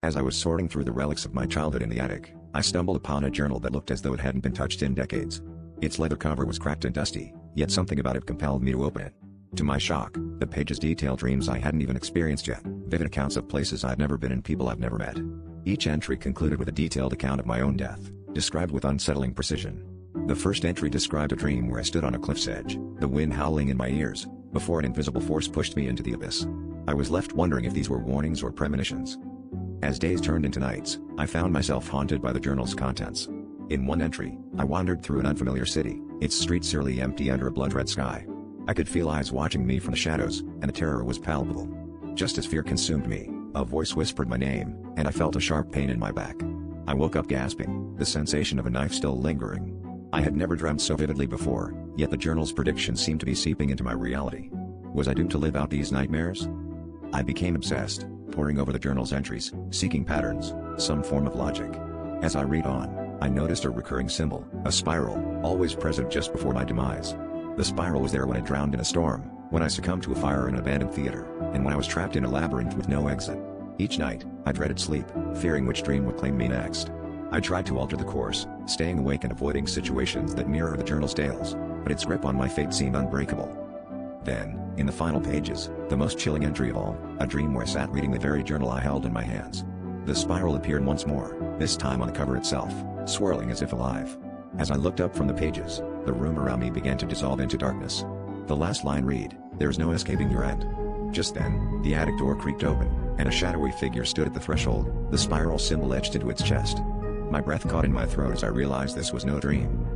As I was sorting through the relics of my childhood in the attic, I stumbled upon a journal that looked as though it hadn't been touched in decades. Its leather cover was cracked and dusty, yet something about it compelled me to open it. To my shock, the pages detailed dreams I hadn't even experienced yet, vivid accounts of places I'd never been and people I've never met. Each entry concluded with a detailed account of my own death, described with unsettling precision. The first entry described a dream where I stood on a cliff's edge, the wind howling in my ears, before an invisible force pushed me into the abyss. I was left wondering if these were warnings or premonitions. As days turned into nights, I found myself haunted by the journal's contents. In one entry, I wandered through an unfamiliar city, its streets eerily empty under a blood-red sky. I could feel eyes watching me from the shadows, and the terror was palpable. Just as fear consumed me, a voice whispered my name, and I felt a sharp pain in my back. I woke up gasping, the sensation of a knife still lingering. I had never dreamt so vividly before, yet the journal's predictions seemed to be seeping into my reality. Was I doomed to live out these nightmares? I became obsessed, poring over the journal's entries, seeking patterns, some form of logic. As I read on, I noticed a recurring symbol, a spiral, always present just before my demise. The spiral was there when I drowned in a storm, when I succumbed to a fire in an abandoned theater, and when I was trapped in a labyrinth with no exit. Each night, I dreaded sleep, fearing which dream would claim me next. I tried to alter the course, staying awake and avoiding situations that mirror the journal's tales, but its grip on my fate seemed unbreakable. Then, in the final pages, the most chilling entry of all, a dream where I sat reading the very journal I held in my hands. The spiral appeared once more, this time on the cover itself, swirling as if alive. As I looked up from the pages, the room around me began to dissolve into darkness. The last line read, "There's no escaping your end." Just then, the attic door creaked open, and a shadowy figure stood at the threshold, the spiral symbol etched into its chest. My breath caught in my throat as I realized this was no dream.